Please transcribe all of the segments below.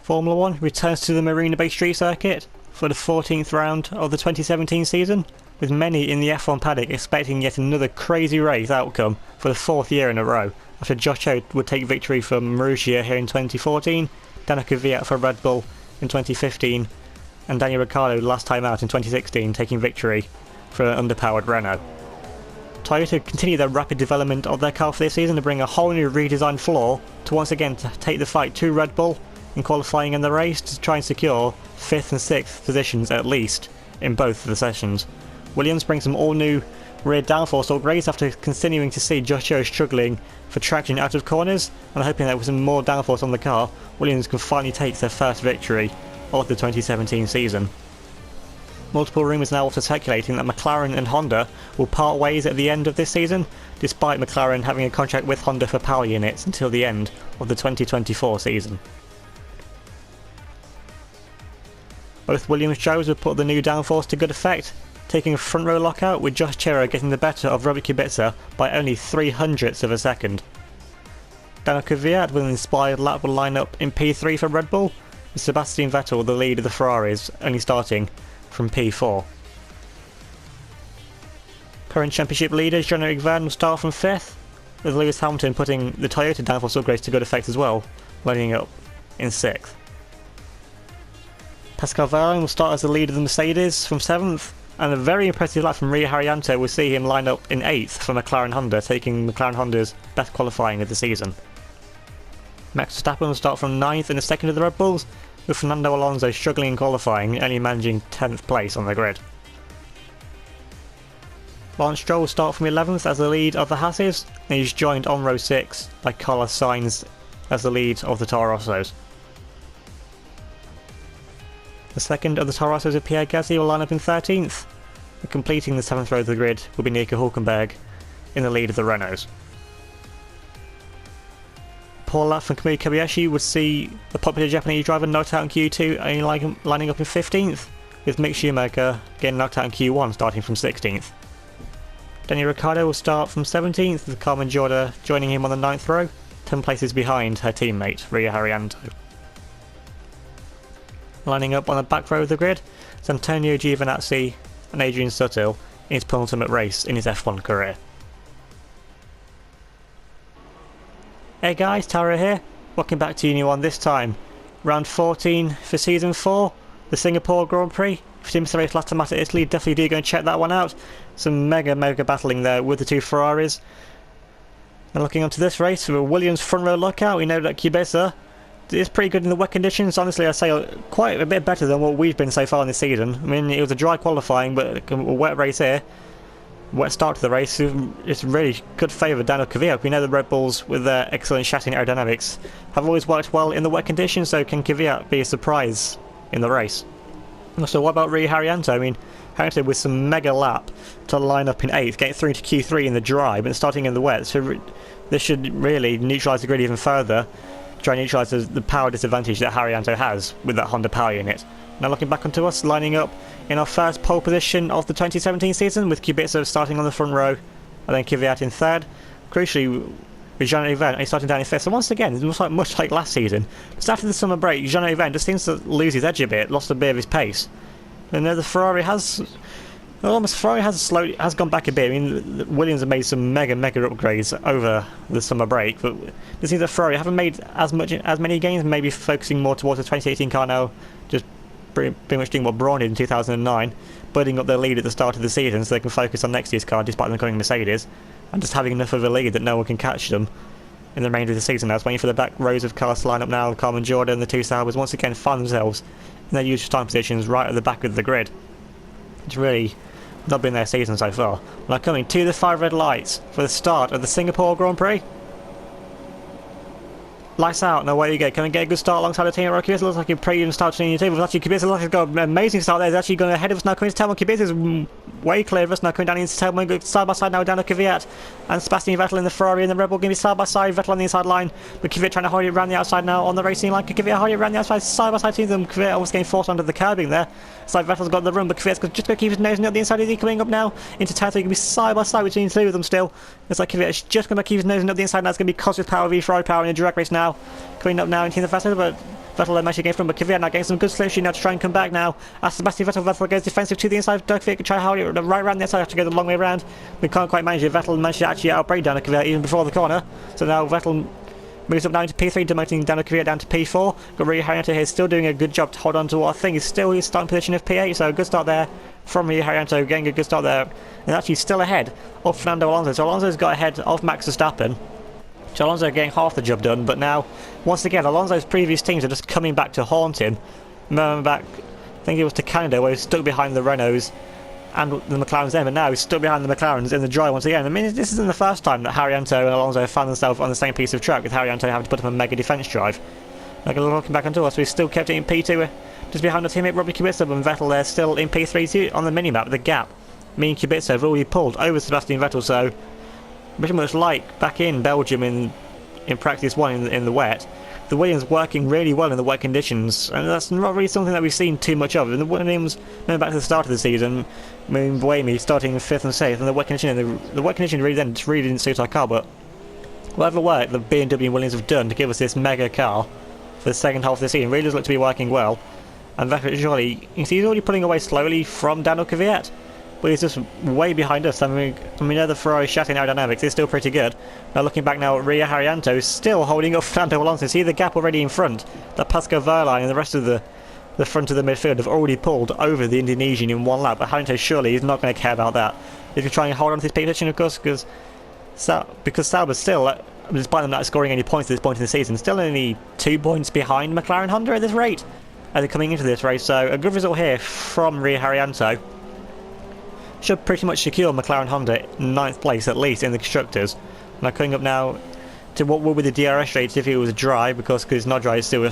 Formula 1 returns to the Marina Bay Street Circuit for the 14th round of the 2017 season, with many in the F1 paddock expecting yet another crazy race outcome for the 4th year in a row, after Josh Cho would take victory from Marussia here in 2014, Danica Kvyat for Red Bull in 2015, and Daniel Ricciardo last time out in 2016 taking victory for an underpowered Renault. Toyota continue their rapid development of their car for this season to bring a whole new redesigned floor to once again take the fight to Red Bull in qualifying in the race to try and secure 5th and 6th positions at least in both of the sessions. Williams brings some all-new rear downforce upgrades after continuing to see Josh Cho struggling for traction out of corners, and hoping that with some more downforce on the car, Williams can finally take their first victory of the 2017 season. Multiple rumours now also circulating that McLaren and Honda will part ways at the end of this season, despite McLaren having a contract with Honda for power units until the end of the 2024 season. Both Williams Joes have put the new downforce to good effect, taking a front row lockout with Josh Chera getting the better of Robert Kubica by only 0.03 of a second. Danica Kvyat with an inspired lap will line up in P3 for Red Bull, with Sebastian Vettel the lead of the Ferraris only starting from P4. Current championship leaders Jean-Eric Vergne will start from 5th, with Lewis Hamilton putting the Toyota downforce upgrades to good effect as well, lining up in 6th. Pascal Wehrlein will start as the lead of the Mercedes from 7th, and a very impressive lap from Rio Haryanto will see him line up in 8th for McLaren Honda, taking McLaren Honda's best qualifying of the season. Max Verstappen will start from 9th in the second of the Red Bulls, with Fernando Alonso struggling in qualifying, only managing 10th place on the grid. Lance Stroll will start from 11th as the lead of the Hasses, and he's joined on row 6 by Carlos Sainz as the lead of the Toro Rossos. The second of the Toro Rossos of Pierre Gasly will line up in 13th, and completing the 7th row of the grid will be Nico Hülkenberg in the lead of the Renaults. Poor lap from Kamui Kobayashi would see the popular Japanese driver knocked out in Q2 only lining up in 15th, with Mick Schumacher getting knocked out in Q1 starting from 16th. Daniel Ricciardo will start from 17th, with Carmen Jorda joining him on the 9th row, 10 places behind her teammate Rio Haryanto. Lining up on the back row of the grid is Antonio Giovinazzi and Adrian Sutil in his penultimate race in his F1 career. Hey guys, Tara here. Welcome back to UniONE this time. Round 14 for Season 4, the Singapore Grand Prix. If you missed the race last time out at Italy, definitely do go and check that one out. Some mega battling there with the two Ferraris. And looking onto this race, with a Williams front row lockout, we know that Kubica is pretty good in the wet conditions. Honestly, I'd say quite a bit better than what we've been so far in this season. I mean, it was a dry qualifying, but a wet race here. Wet start to the race. It's really good favour Danica Kvyat. We know the Red Bulls, with their excellent chassis and aerodynamics, have always worked well in the wet conditions, so can Kvyat be a surprise in the race? So what about Rio Haryanto? I mean, Haryanto with some mega lap to line up in 8th, getting through to Q3 in the dry, but starting in the wet, so this should really neutralise the grid even further, try and neutralise the power disadvantage that Haryanto has with that Honda power unit. Now looking back onto us, lining up in our first pole position of the 2017 season, with Kubica starting on the front row, and then Kvyat in 3rd. Crucially, with Jean-Eric Vergne starting down in 5th. So once again, it was much like last season. Just after the summer break, Jean-Eric Vergne just seems to lose his edge a bit, lost a bit of his pace. And the Ferrari has gone back a bit. I mean, Williams have made some mega upgrades over the summer break, but it seems that Ferrari haven't made as many gains, maybe focusing more towards the 2018 car now, just pretty much doing what Braun did in 2009, building up their lead at the start of the season so they can focus on next year's car despite them becoming Mercedes, and just having enough of a lead that no one can catch them in the remainder of the season. I was waiting for the back rows of cars to line up now. Carmen Jorda and the two Saubers once again find themselves in their usual starting positions right at the back of the grid. It's really not been their season so far. Now coming to the 5 red lights for the start of the Singapore Grand Prix. Lights out, now away you go. Can we get a good start alongside the team? Kubica looks like a pretty even start to the table. Actually, Kubica looks like he's got an amazing start there. He's actually going ahead of us now. Coming to tell Kubica is way clear of us. Now coming down into turn 1, side by side now down to Kvyat and Sebastian Vettel in the Ferrari and the Red Bull going to be side by side. Vettel on the inside line, but Kvyat trying to hold it around the outside now on the racing line. Kvyat hold it around the outside, side by side to them. Kvyat almost getting forced onto the curbing there. It's like Vettel's got the room, but Kvyat's just going to keep his nose on the inside. Is he coming up now into turn 3? Going to be side by side between the two of them still. It's like Kvyat's just going to keep his nose on the inside. Now it's going to be Cosworth Power v Ferrari Power in a direct race now. Coming up now into the fastest, but Vettel managed to get from, but Kvyat now getting some good slipstream now to try and come back now. As Sebastian Vettel goes defensive to the inside, Kvyat can try to hold it right around the outside, have to go the long way around. We can't quite manage it. Vettel managed to actually outbrake down to Kvyat even before the corner. So now Vettel moves up now into P3, demoting down to Kvyat down to P4. Got Rio Haryanto here, still doing a good job to hold on to what I think is still his starting position of P8, so a good start there from Rio Haryanto, getting a good start there. And actually still ahead of Fernando Alonso. So Alonso's got ahead of Max Verstappen. So Alonso getting half the job done, but now, once again, Alonso's previous teams are just coming back to haunt him. Remember back, I think it was to Canada, where he was stuck behind the Renaults and the McLarens then, but now he's stuck behind the McLarens in the dry once again. I mean, this isn't the first time that Haryanto and Alonso found themselves on the same piece of track, with Haryanto having to put up a mega defence drive. Like, looking back onto us, we still kept it in P2, just behind our teammate Robbie Kubica, and Vettel there still in P3 too, on the mini-map. The gap, me and Kubica have already pulled over Sebastian Vettel, so pretty much like back in Belgium in practice 1 in the wet, the Williams working really well in the wet conditions, and that's not really something that we've seen too much of. And the Williams, going back to the start of the season, I mean, Buemi starting 5th and 6th, and the wet condition really didn't suit our car, but whatever work the BMW and Williams have done to give us this mega car for the second half of the season really does look to be working well. And Vettel, surely, you can see he's already pulling away slowly from Daniel Kvyat, but he's just way behind us. I mean, we know the Ferrari chassis and aerodynamics is still pretty good. Now looking back now at Rio Haryanto, still holding up Fernando Alonso. See the gap already in front. That Pascal Wehrlein and the rest of the front of the midfield have already pulled over the Indonesian in 1 lap, but Haryanto surely is not going to care about that. He's going to try and hold on to his position, of course, because Sauber's still, despite them not scoring any points at this point in the season, still only 2 points behind McLaren Honda at this rate as they're coming into this race. So a good result here from Rio Haryanto should pretty much secure McLaren Honda 9th place at least in the constructors. Now coming up now to what would be the DRS rates if it was dry, because it's not dry, it's still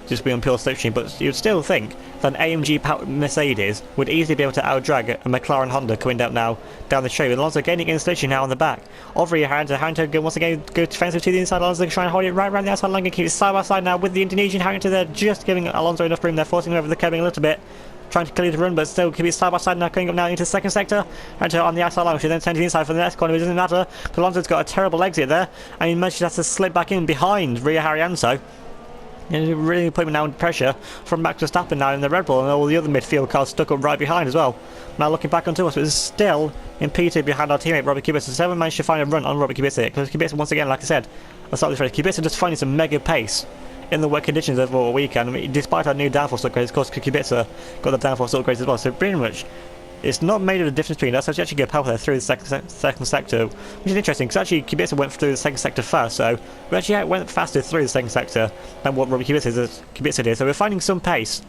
just be on pure slipstream, but you'd still think that an AMG powered Mercedes would easily be able to outdrag a McLaren Honda coming down the straight, with Alonso gaining in slipstream now on the back of Rio Haryanto. Haryanto once again go defensive to the inside. Alonso trying to hold it right around the outside line and keep it side by side now with the Indonesian. Haryanto there just giving Alonso enough room there, forcing him over the curbing a little bit, trying to clear the run, but still keep it side by side now, coming up now into the second sector. And on the outside line, which then turn to the inside for the next corner. It doesn't matter, but Alonso's got a terrible exit there, and he managed to have to slip back in behind Rio Haryanto. And really putting now under pressure from Max Verstappen now in the Red Bull, and all the other midfield cars stuck up right behind as well. Now looking back onto us, but it's still in P2 behind our teammate Robbie Kubica. So we managed to find a run on Robbie Kubica, because Kubica, once again, like I said, I'll start this race, Kubica just finding some mega pace in the wet conditions over the weekend. I mean, despite our new downforce upgrades, of course Kubica got the downforce upgrades as well, so pretty much it's not made a difference between us. So actually get power there through the second sector, which is interesting, because actually Kubica went through the second sector first, so we actually went faster through the second sector than what Robbie Kubica did. So we're finding some pace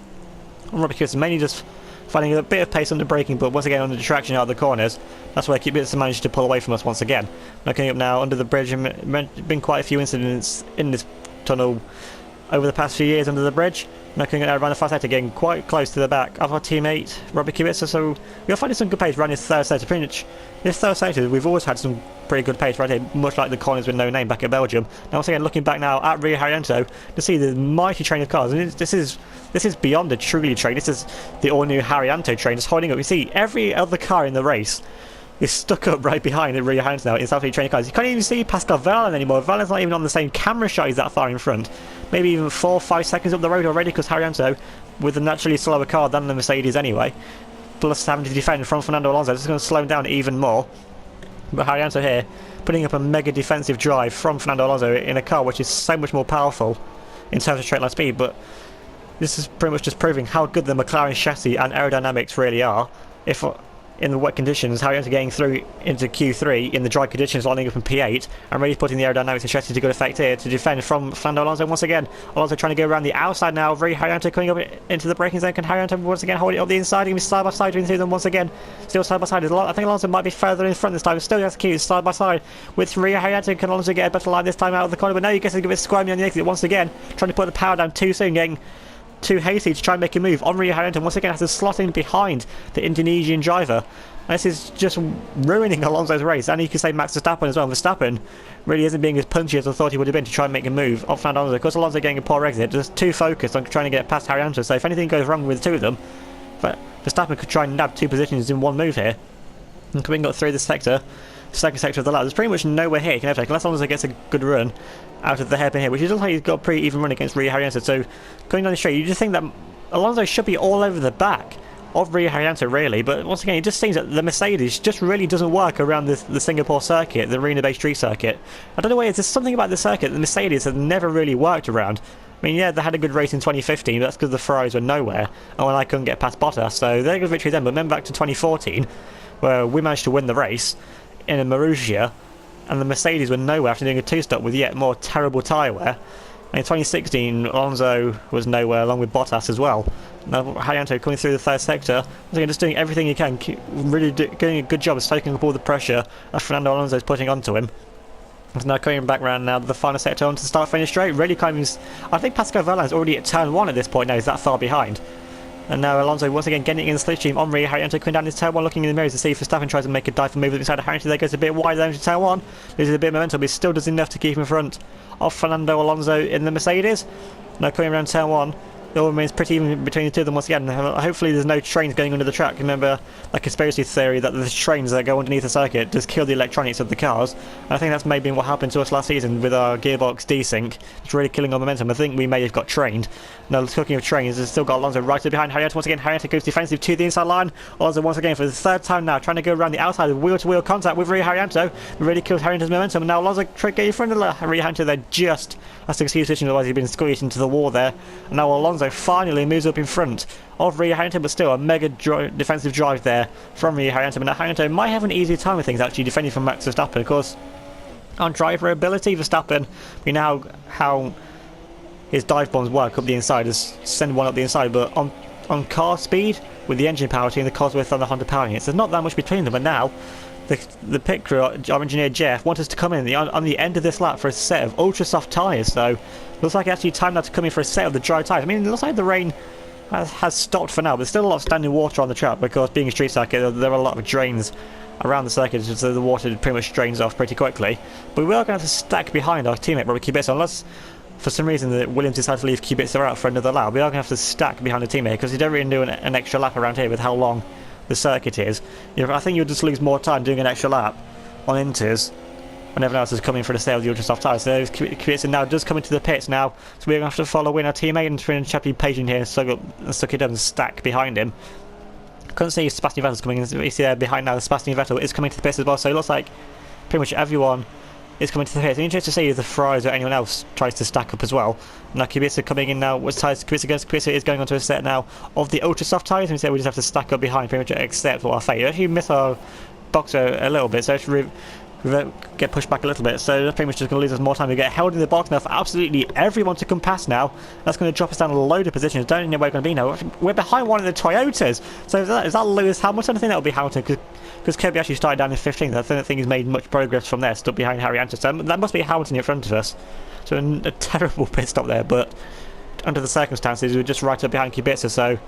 on Robbie Kubica, mainly just finding a bit of pace under braking, but once again under the traction out of the corners. That's where Kubica managed to pull away from us once again. Looking up now under the bridge, and been quite a few incidents in this tunnel over the past few years under the bridge. Looking at around the far sector, getting quite close to the back of our teammate Robbie Kubica, so we're finding some good pace around this third sector. Pretty much this third sector, we've always had some pretty good pace right here, much like the corners with no name back at Belgium. Now once again looking back now at Rio Haryanto to see the mighty train of cars, and this is beyond a truly train. This is the all-new Haryanto train just holding up. You see every other car in the race is stuck up right behind the Rio Haryanto now. It's absolutely training cars. You can't even see Pascal Wehrlein anymore. Wehrlein's not even on the same camera shot. He's that far in front. Maybe even 4 or 5 seconds up the road already, because Haryanto, with a naturally slower car than the Mercedes anyway, plus having to defend from Fernando Alonso, this is going to slow him down even more. But Haryanto here, putting up a mega defensive drive from Fernando Alonso in a car which is so much more powerful in terms of straight line speed. But this is pretty much just proving how good the McLaren chassis and aerodynamics really are. If in the wet conditions, Haryanto getting through into Q3 in the dry conditions, lining up in P8, and really putting the aerodynamics and chassis to good effect here to defend from Fernando Alonso once again. Alonso trying to go around the outside now, very Haryanto coming up into the braking zone. Can Haryanto once again hold it up the inside? He can be side by side between them once again. Still side by side. I think Alonso might be further in front this time. Still has to keep it side by side with Rio Haryanto. Can Alonso get a better line this time out of the corner? But now he gets to give it squirmy on the exit once again, trying to put the power down too soon, getting too hasty to try and make a move on Rio Haryanto. Once again has to slot in behind the Indonesian driver. And this is just ruining Alonso's race. And you can say Max Verstappen as well. Verstappen really isn't being as punchy as I thought he would have been to try and make a move off Alonso. Of course, Alonso getting a poor exit, just too focused on trying to get past Haryanto. So if anything goes wrong with the two of them, Verstappen could try and nab 2 positions in one move here. And coming up through the sector, second sector of the lap, there's pretty much nowhere here he can overtake unless Alonso gets a good run out of the hairpin here, which looks like he's got a pretty even run against Rio Haryanto. So going down the straight, you just think that Alonso should be all over the back of Rio Haryanto really, but once again it just seems that the Mercedes just really doesn't work around the Singapore circuit, the Marina Bay Street circuit. I don't know why, there's something about the circuit the Mercedes have never really worked around. I mean, yeah, they had a good race in 2015, but that's because the Ferraris were nowhere, and when I couldn't get past Bottas, so they're a good victory then. But remember back to 2014, where we managed to win the race in Marussia, and the Mercedes were nowhere after doing a 2-stop with yet more terrible tyre wear. And in 2016, Alonso was nowhere, along with Bottas as well. Now, Haryanto coming through the third sector, just doing everything he can, really doing a good job of soaking up all the pressure that Fernando Alonso is putting onto him. He's now coming back round now the final sector onto the start-finish straight, really climbing. I think Pascal Wehrlein's already at turn 1 at this point now, he's that far behind. And now Alonso once again getting in the slipstream on Rio Haryanto, coming down his turn 1, looking in the mirrors to see if Verstappen tries to make a dive for move inside of Haryanto. There goes a bit wide into turn 1, loses a bit of momentum, but he still does enough to keep in front of Fernando Alonso in the Mercedes. Now coming around turn 1, it all remains pretty even between the two of them once again. Hopefully there's no trains going under the track. Remember that conspiracy theory that the trains that go underneath the circuit just kill the electronics of the cars. And I think that's maybe what happened to us last season with our gearbox desync. It's really killing our momentum. I think we may have got trained. Now, talking of trains, there's still got Alonso right behind Haryanto. Once again, Haryanto goes defensive to the inside line. Alonso once again for the third time now, trying to go around the outside of wheel-to-wheel contact with Rio Haryanto. Really kills Haryanto's momentum. And now Alonso trying to get in front of Rio Haryanto there just as to see position, otherwise he'd been squeezed into the wall there. And now Alonso finally moves up in front of Rio Haryanto, but still a mega defensive drive there from Rio Haryanto. But now Haryanto might have an easier time with things actually defending from Max Verstappen. Of course, on driver ability, Verstappen, we know how his dive bombs work up the inside, just send one up the inside, but on car speed, with the engine power team, the Cosworth and the Honda powering it, there's not that much between them. But now the pit crew, our engineer Jeff, wants us to come in on the end of this lap for a set of ultra soft tyres. So looks like actually time now to come in for a set of the dry tyres. I mean, it looks like the rain has stopped for now, but there's still a lot of standing water on the track because being a street circuit, there are a lot of drains around the circuit, so the water pretty much drains off pretty quickly. But we are going to have to stack behind our teammate Robert Kubica, unless for some reason that Williams decided to leave Kubica out for another lap. We are going to have to stack behind the teammate because you don't really do an extra lap around here with how long the circuit is. I think you'll just lose more time doing an extra lap on inters when everyone else is coming for the sale of the ultra soft tyres. So Kubica now does come into the pits now, so we're going to have to follow in our teammate and try and have to be patient here and suck it up and stack behind him. Couldn't see Sebastian Vettel's coming in. You see there behind now, Sebastian Vettel is coming to the pits as well, so it looks like pretty much everyone is coming to the pits. It's interesting to see if the Ferraris or anyone else tries to stack up as well. Now Kubica coming in now. What tyres Kubica is going onto a set now of the ultra soft tyres, and we just have to stack up behind pretty much accept what our fate. If you miss our boxer a little bit, so if we get pushed back a little bit, so that's pretty much just going to lose us more time. We get held in the box now for absolutely everyone to come past now. That's going to drop us down a load of positions. Don't know where we're going to be now. We're behind one of the Toyotas. So is that Lewis Hamilton? I think that will be Hamilton because Kirby actually started down in 15th. I don't think he's made much progress from there, stuck behind Haryanto. So that must be Hamilton in front of us. So a terrible pit stop there, but under the circumstances, we're just right up behind Kubica. So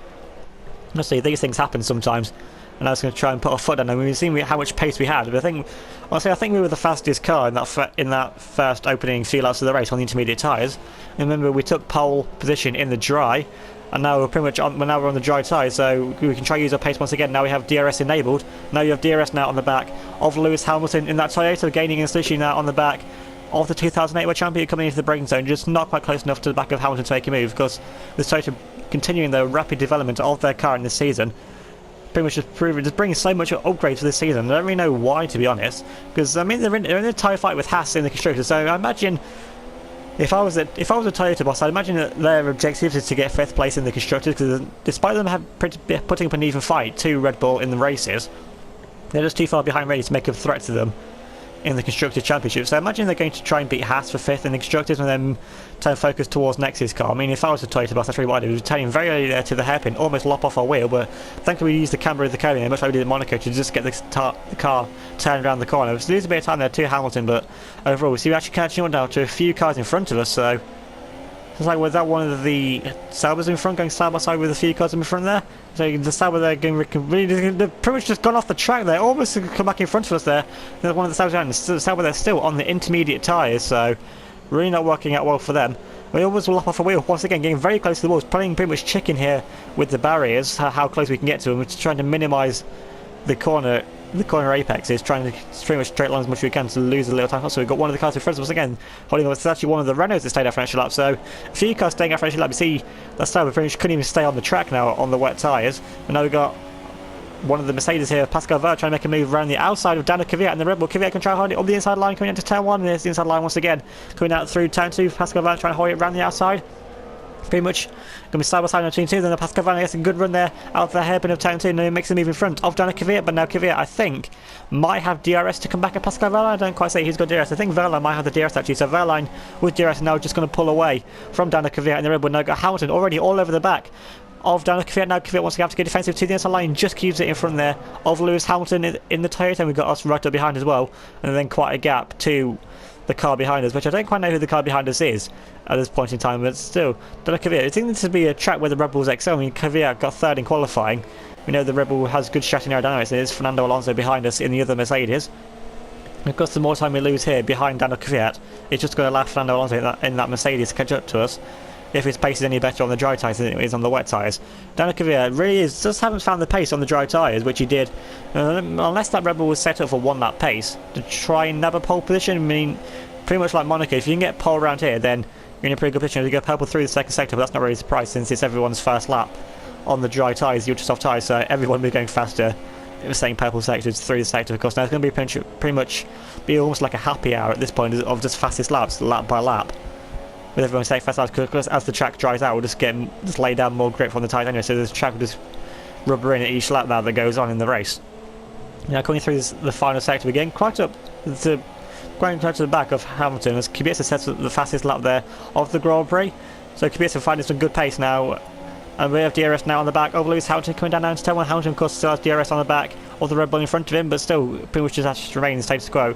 let's see, these things happen sometimes. And I was going to try and put our foot down. And we've seen how much pace we had. But I think we were the fastest car in that first opening few laps of the race on the intermediate tyres. And remember, we took pole position in the dry, and now we're pretty much on the dry tyres, so we can try to use our pace once again. Now we have DRS enabled. Now you have DRS now on the back of Lewis Hamilton in that Toyota, gaining and slishing now on the back of the 2008 World Champion coming into the braking zone, just not quite close enough to the back of Hamilton to make a move, because the Toyota continuing the rapid development of their car in this season. Pretty much just bringing so much upgrade to this season. I don't really know why, to be honest, because I mean they're in a tyre fight with Haas in the constructors. So I imagine if I was a Toyota boss, I'd imagine that their objective is to get 5th place in the constructors, because despite them putting up an even fight to Red Bull in the races, they're just too far behind ready to make a threat to them in the Constructors' Championship. So I imagine they're going to try and beat Haas for 5th in the Constructors and then turn focus towards Nex's car. I mean, if I was a Toyota boss, that's really what I'd do. We'd turn very early there to the hairpin, almost lop off our wheel, but thankfully we used the camber of the curving, much like we did at Monaco, to just get the car turned around the corner. So lose a bit of time there to Hamilton, but overall we see we're actually catching up now to a few cars in front of us, so It's like, was that one of the Saubers in front going side by side with a few cars in front there? So the Sauber there going really, they've pretty much just gone off the track there, almost come back in front of us there. There's one of the Saubers behind us. The Sauber there still on the intermediate tyres, so really not working out well for them. We almost will lap off a wheel once again, getting very close to the walls, playing pretty much chicken here with the barriers, how close we can get to them. We're just trying to minimise the corner apex is trying to pretty much straight line as much as we can to lose a little time. So we've got one of the cars in front of us again holding on. It's actually one of the Renaults that stayed out for an extra lap, so a few cars staying out for an extra lap. You see that style pretty much couldn't even stay on the track now on the wet tyres, and now we've got one of the Mercedes here, Pascal Wehrlein, trying to make a move around the outside of Daniel Kvyat and the Red Bull. Kvyat can try to hold it up the inside line, coming into turn 1, and there's the inside line once again, coming out through turn 2. Pascal Wehrlein trying to hold it around the outside. Pretty much going to be side by side on turn 2. Then Pascal Wehrlein gets a good run there out of the hairpin of turn 2, and then he makes a move in front of Daniel Kvyat. But now Kvyat, I think, might have DRS to come back at Pascal Wehrlein. I don't quite say he's got DRS. I think Wehrlein might have the DRS actually. So Wehrlein with DRS now just going to pull away from Daniel Kvyat, and the Red Bull now got Hamilton already all over the back of Daniel Kvyat. Now Kvyat wants to have to go defensive to the inside line, just keeps it in front there of Lewis Hamilton in the Toyota, and we've got us right up behind as well, and then quite a gap to the car behind us, which I don't quite know who the car behind us is at this point in time, but still, Daniel Kvyat. I think this would be a track where the Red Bulls excel. I mean, Kvyat got third in qualifying. We know the Red Bull has good strategy in aerodynamics, and it's Fernando Alonso behind us in the other Mercedes. And of course, the more time we lose here behind Daniel Kvyat, it's just going to allow Fernando Alonso in that Mercedes to catch up to us, if his pace is any better on the dry tyres than it is on the wet tyres. Daniel Kvyat really just haven't found the pace on the dry tyres, which he did, unless that Red Bull was set up for one lap pace to try and nab a pole position. I mean, pretty much like Monaco, if you can get pole around here, then you're in a pretty good position to go purple through the second sector, but that's not really a surprise since it's everyone's first lap on the dry tyres, the ultra soft tyres, so everyone will be going faster in the same purple sectors through the sector. Of course, now it's going to be pretty much be almost like a happy hour at this point of just fastest laps, lap by lap, with everyone saying fast laps, because as the track dries out, we'll just lay down more grip on the tyres anyway, so the track will just rubber in at each lap now that goes on in the race. Now coming through the final sector, we're getting quite up to going to the back of Hamilton as Kubica sets the fastest lap there of the Grand Prix. So Kubica finding some good pace now, and we have DRS now on the back of Lewis Hamilton coming down to turn 1. Hamilton of course still has DRS on the back of the Red Bull in front of him, but still pretty much just has to remain in status quo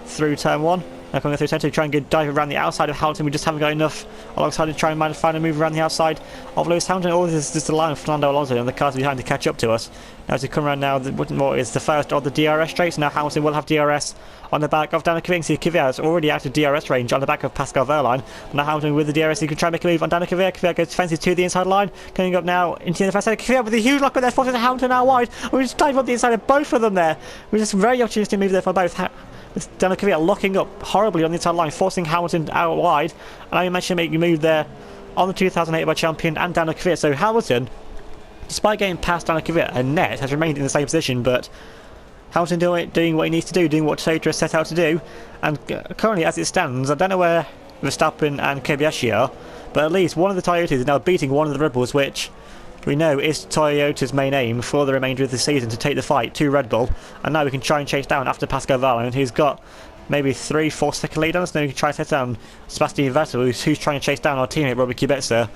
through turn 1. Now coming through turn 2, try and get dive around the outside of Hamilton. We just haven't got enough alongside to try and find a move around the outside of Lewis Hamilton. All this is just allowing Fernando Alonso and the cars behind to catch up to us. Now as we come around now, what is the first of the DRS straights. Now Hamilton will have DRS on the back of Daniel Kvyat. Kvyat is already out of DRS range on the back of Pascal Wehrlein. Now Hamilton with the DRS, he can try and make a move on Daniel Kvyat. Kvyat goes defensive to the inside line, coming up now into the first sector. Kvyat with a huge lock on there, forcing Hamilton out wide. We just dive up the inside of both of them there. We're just very opportunistic move there for both. Daniel Kvyat locking up horribly on the inside line, forcing Hamilton out wide. And I mentioned making a move there on the 2008 world champion and Daniel Kvyat. So Hamilton, despite getting past Daniel Kvyat and net, has remained in the same position, but Hamilton doing what he needs to do, doing what Toyota has set out to do. And currently, as it stands, I don't know where Verstappen and Kobayashi are, but at least one of the Toyotas is now beating one of the Red Bulls, which we know is Toyota's main aim for the remainder of the season, to take the fight to Red Bull. And now we can try and chase down after Pascal Wehrlein, who's got maybe 3-4 second lead on us. Now we can try and set down Sebastian Vettel, who's trying to chase down our teammate Robert Kubica,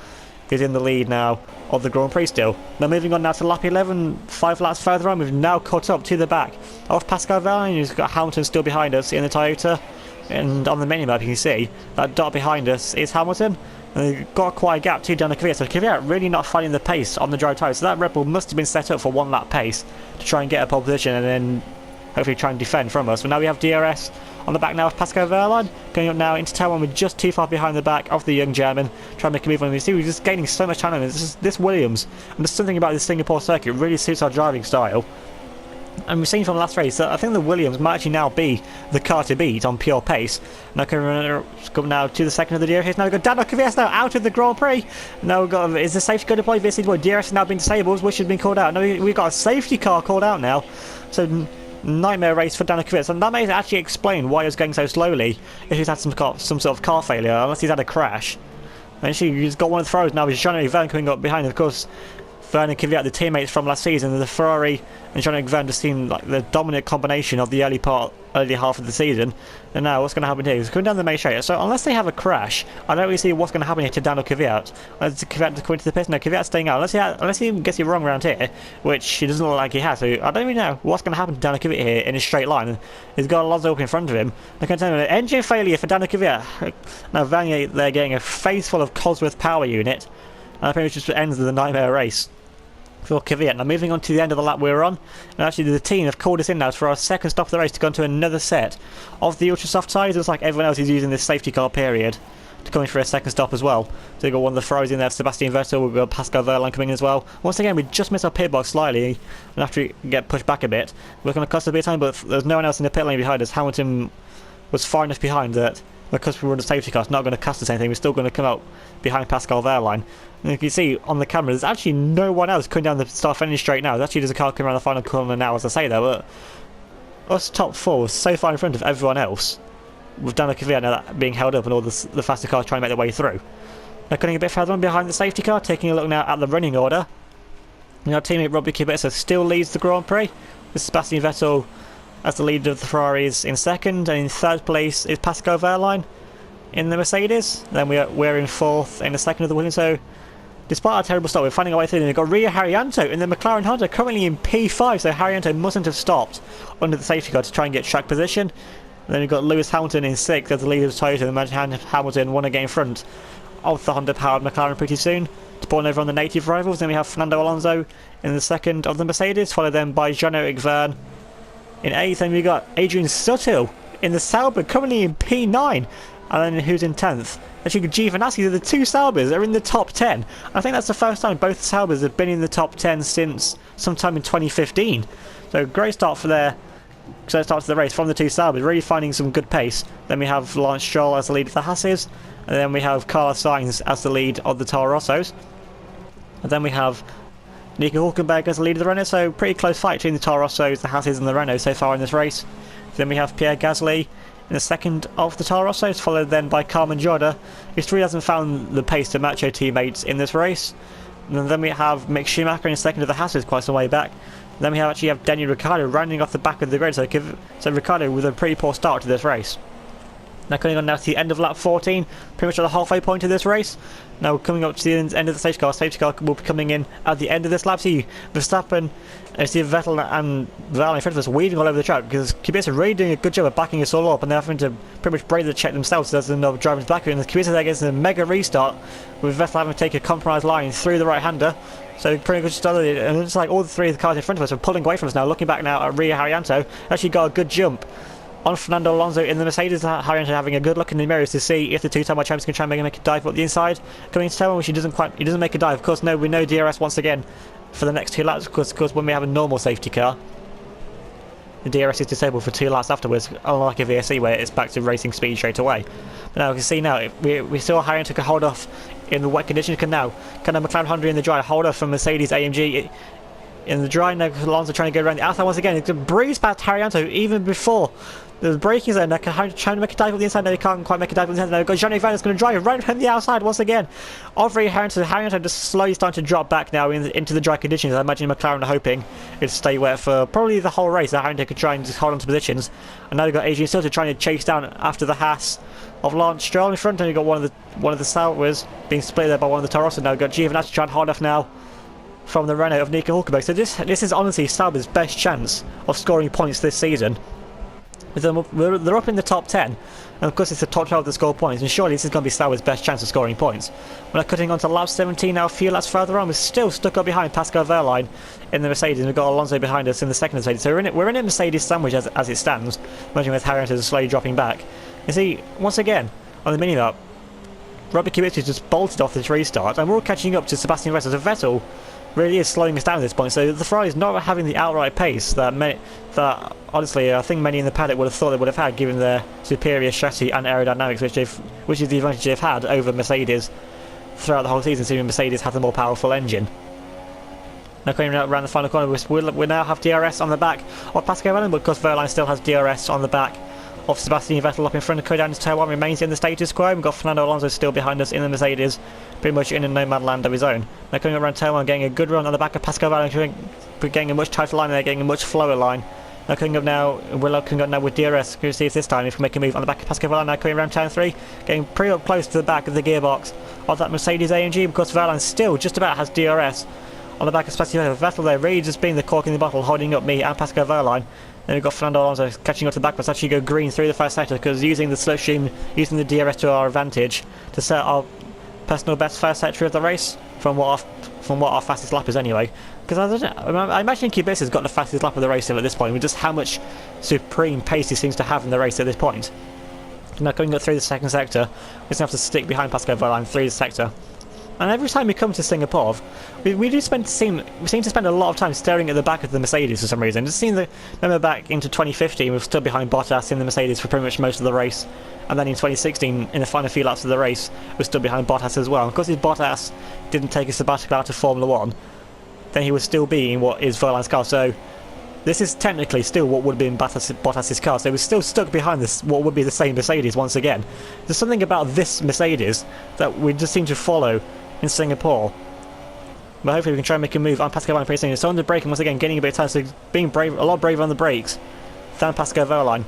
who's in the lead now of the Grand Prix still. Now moving on now to lap 11, 5 laps further on, we've now caught up to the back of Pascal Wehrlein, who's got Hamilton still behind us in the Toyota. And on the minimap you can see that dot behind us is Hamilton. And they've got quite a gap to Daniel Kvyat, so Kvyat really not finding the pace on the dry tyres. So that Red Bull must have been set up for one lap pace to try and get a pole position and then hopefully try and defend from us. But now we have DRS on the back now of Pascal Wehrlein, going up now into turn 1. We're just too far behind the back of the young German, trying to make a move on him. You see, we're just gaining so much time on this Williams, and there's something about this Singapore circuit really suits our driving style. And we've seen from the last race that I think the Williams might actually now be the car to beat on pure pace. Now come now to the second of the DRS. Now we've got Daniel Kvyat now out of the Grand Prix. Now we've got, is the safety car deployed? This is what DRS has now been disabled, which has been called out. Now we've got a safety car called out now. So nightmare race for Daniel Kvyat. And that may actually explain why he was going so slowly, if he's had some sort of car failure, unless he's had a crash. And actually he's got one of the throws now. He's Jean-Eric Vergne coming up behind him. Of course, Vergne and Kvyat, the teammates from last season, the Ferrari and Jean-Eric Vergne just seemed like the dominant combination of the early part early half of the season. And now what's going to happen here is coming down the main straight. So unless they have a crash, I don't really see what's going to happen here to Daniel Kvyat. Kvyat going to the pit? No, Kvyat's staying out. Unless he gets it wrong around here, which he doesn't look like he has. So I don't really know what's going to happen to Daniel Kvyat here in a straight line. He's got Alonso up in front of him. I can tell you, engine failure for Daniel Kvyat. Now Vanier, they're getting a face full of Cosworth power unit. And that pretty much just ends the nightmare race for Kvyat. Now moving on to the end of the lap we're on, and actually the team have called us in now for our second stop of the race to go into another set of the ultra soft tyres. It's like everyone else is using this safety car period to come in for a second stop as well. So we've got one of the Ferraris in there, Sebastian Vettel, we've got Pascal Wehrlein coming in as well. Once again, we just missed our pit box slightly, and after we get pushed back a bit, we're going to cost a bit of time, but there's no one else in the pit lane behind us. Hamilton was far enough behind that because we were on the safety car, it's not going to cost us anything. We're still going to come out behind Pascal Wehrlein. And you can see on the camera, there's actually no one else coming down the start-finish straight now. There's actually a car coming around the final corner now, as I say that, but us top four so far in front of everyone else, with Daniel Kvyat now being held up and all the faster cars trying to make their way through. Now cutting a bit further on behind the safety car, taking a look now at the running order. Our teammate Robbie Kubica still leads the Grand Prix, with Sebastian Vettel as the leader of the Ferraris in second, and in third place is Pascal Wehrlein in the Mercedes. Then we're in fourth in the second of the Williams. So despite our terrible start, we're finding our way through. And we've got Rio Haryanto in the McLaren Honda currently in P5, so Haryanto mustn't have stopped under the safety car to try and get track position. And then we've got Lewis Hamilton in sixth as the leader of Toyota, and Hamilton want to get in front of the Honda-powered McLaren pretty soon to pawn over on the native rivals. Then we have Fernando Alonso in the second of the Mercedes, followed then by Jean-Eric Vergne in eighth. And we've got Adrian Sutil in the Sauber currently in P9. And then who's in 10th? Actually, Giovinazzi, the two Saubers are in the top 10. I think that's the first time both Saubers have been in the top 10 since sometime in 2015. So great start for their start to the race from the two Saubers, really finding some good pace. Then we have Lance Stroll as the lead of the Hasses, and then we have Carlos Sainz as the lead of the Toro Rossos. And then we have Nico Hülkenberg as the lead of the Renault, so pretty close fight between the Toro Rossos, the Hasses and the Renault so far in this race. Then we have Pierre Gasly in the second of the Toro Rossos, followed then by Carmen Jorda, who still hasn't found the pace to match her teammates in this race. And then we have Mick Schumacher in second of the Hasses, quite some way back. Then we actually have Daniel Ricciardo rounding off the back of the grid, so Ricciardo with a pretty poor start to this race. Now coming on now to the end of lap 14, pretty much at the halfway point of this race. Now coming up to the end of the safety car will be coming in at the end of this lap. See Verstappen, see Vettel and Wehrlein in front of us weaving all over the track, because Kubica are really doing a good job of backing us all up, and they're having to pretty much break the check themselves, so there's another driver's back here, and Kubica there gets a mega restart, with Vettel having to take a compromised line through the right-hander. So pretty good start, and it's like all the three of the cars in front of us are pulling away from us now. Looking back now at Rio Haryanto, actually got a good jump on Fernando Alonso in the Mercedes. Haryanto having a good look in the mirrors to see if the two-time world champions can try and make a dive up the inside. Coming into turn one, which he doesn't make a dive. Of course, no, we know DRS once again for the next 2 laps. Of course, when we have a normal safety car, the DRS is disabled for 2 laps afterwards, unlike a VSC where it's back to racing speed straight away. But now we can see now, we still Haryanto can hold off in the wet conditions. Can a McLaren Honda in the dry hold off from Mercedes AMG in the dry? Now Alonso trying to go around the outside once again. It's a breeze past Haryanto even before the braking zone. Now trying to make a dive on the inside. No, they can't quite make a dive on the inside. Now we've got Jean-Eric Vergne that's going to drive right from the outside once again. Over Haryanto just slowly starting to drop back now into the dry conditions. I imagine McLaren are hoping it'll stay wet for probably the whole race. That Haryanto could try and just hold on to positions. And now we've got Adrian Sutil trying to chase down after the Haas of Lance Stroll in front, and you've got one of the Saubers being split there by one of the Toro Rosso. Now we've got Giovinazzi trying hard off now from the Renault of Nico Hülkenberg. So this is honestly Sauber's best chance of scoring points this season. They're up in the top 10, and of course it's the top 12 that score points, and surely this is going to be Sauber's best chance of scoring points. We're now cutting on to lap 17 now, a few laps further on. We're still stuck up behind Pascal Wehrlein in the Mercedes, and we've got Alonso behind us in the second Mercedes. So we're in a Mercedes sandwich as it stands, imagine with Haryanto slowly dropping back. You see, once again, on the mini-map, Robbie Kubica just bolted off this restart, and we're all catching up to Sebastian Vettel. So Vettel really is slowing us down at this point, so the Ferrari is not having the outright pace that honestly I think many in the paddock would have thought they would have had, given their superior chassis and aerodynamics, which is the advantage they've had over Mercedes throughout the whole season, seeing Mercedes have the more powerful engine. Now coming around the final corner, we now have DRS on the back of Pascal Wehrlein, but of course Wehrlein still has DRS on the back of Sebastian Vettel up in front. Of down to turn 1 remains in the status quo. We've got Fernando Alonso still behind us in the Mercedes, pretty much in a no man land of his own. Now coming around turn 1, getting a good run on the back of Pascal Wehrlein, getting a much tighter line there, getting a much slower line Now coming up now, we're looking up now with DRS. Who sees this time if we make a move on the back of Pascal Wehrlein now coming around turn 3, getting pretty up close to the back of the gearbox of that Mercedes AMG, because Wehrlein still just about has DRS on the back of Sebastian Vettel there, really just being the cork in the bottle, holding up me and Pascal Wehrlein. Then we've got Fernando Alonso catching up to the back, but actually go green through the first sector because using the slipstream, using the DRS to our advantage to set our personal best first sector of the race from what our fastest lap is anyway. Because I imagine Kubica's got the fastest lap of the race at this point, with just how much supreme pace he seems to have in the race at this point. Now going up through the second sector, we're going to have to stick behind Pascal Wehrlein through the sector. And every time we come to Singapore, we seem to spend a lot of time staring at the back of the Mercedes for some reason. Just remember back into 2015, we were still behind Bottas in the Mercedes for pretty much most of the race. And then in 2016, in the final few laps of the race, we stood behind Bottas as well. Because if Bottas didn't take a sabbatical out of Formula 1, then he would still be in what is Wehrlein's car. So this is technically still what would have been Bottas's car. So he was still stuck behind this, what would be the same Mercedes once again. There's something about this Mercedes that we just seem to follow in Singapore. But hopefully we can try and make a move on Pascal Wehrlein pretty soon. So on the braking once again, getting a bit of time, so being brave, a lot braver on the brakes than Pascal Wehrlein.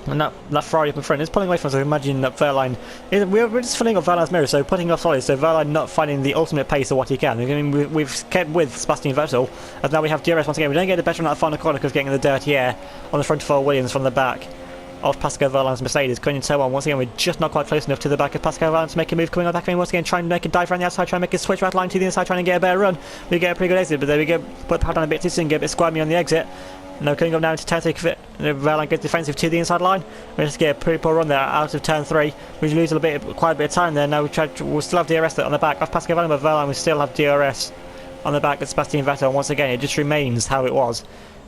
And that Ferrari up in front is pulling away from us. So imagine that Wehrlein, we're just filling up Wehrlein's mirror, so putting off solid, so Wehrlein not finding the ultimate pace of what he can. I mean, we've kept with Sebastian Vettel, and now we have DRS once again. We don't get it better on that final corner because getting the dirty air on the front of our Williams from the back of Pascal Wehrlein's Mercedes. Going into turn 1 once again, we're just not quite close enough to the back of Pascal Wehrlein to make a move coming on back once again, trying to make a dive around the outside, trying to make a switch right line to the inside, trying to get a better run. We get a pretty good exit, but there we go, put the power down a bit too soon, get a bit squirmy on the exit. Now coming up now into turn 3, Wehrlein gets defensive to the inside line. We just get a pretty poor run there out of turn 3. We lose quite a bit of time there. Now we'll still have DRS on the back of Pascal Wehrlein, but Wehrlein will still have DRS on the back of Sebastian Vettel. Once again, it just remains how it was,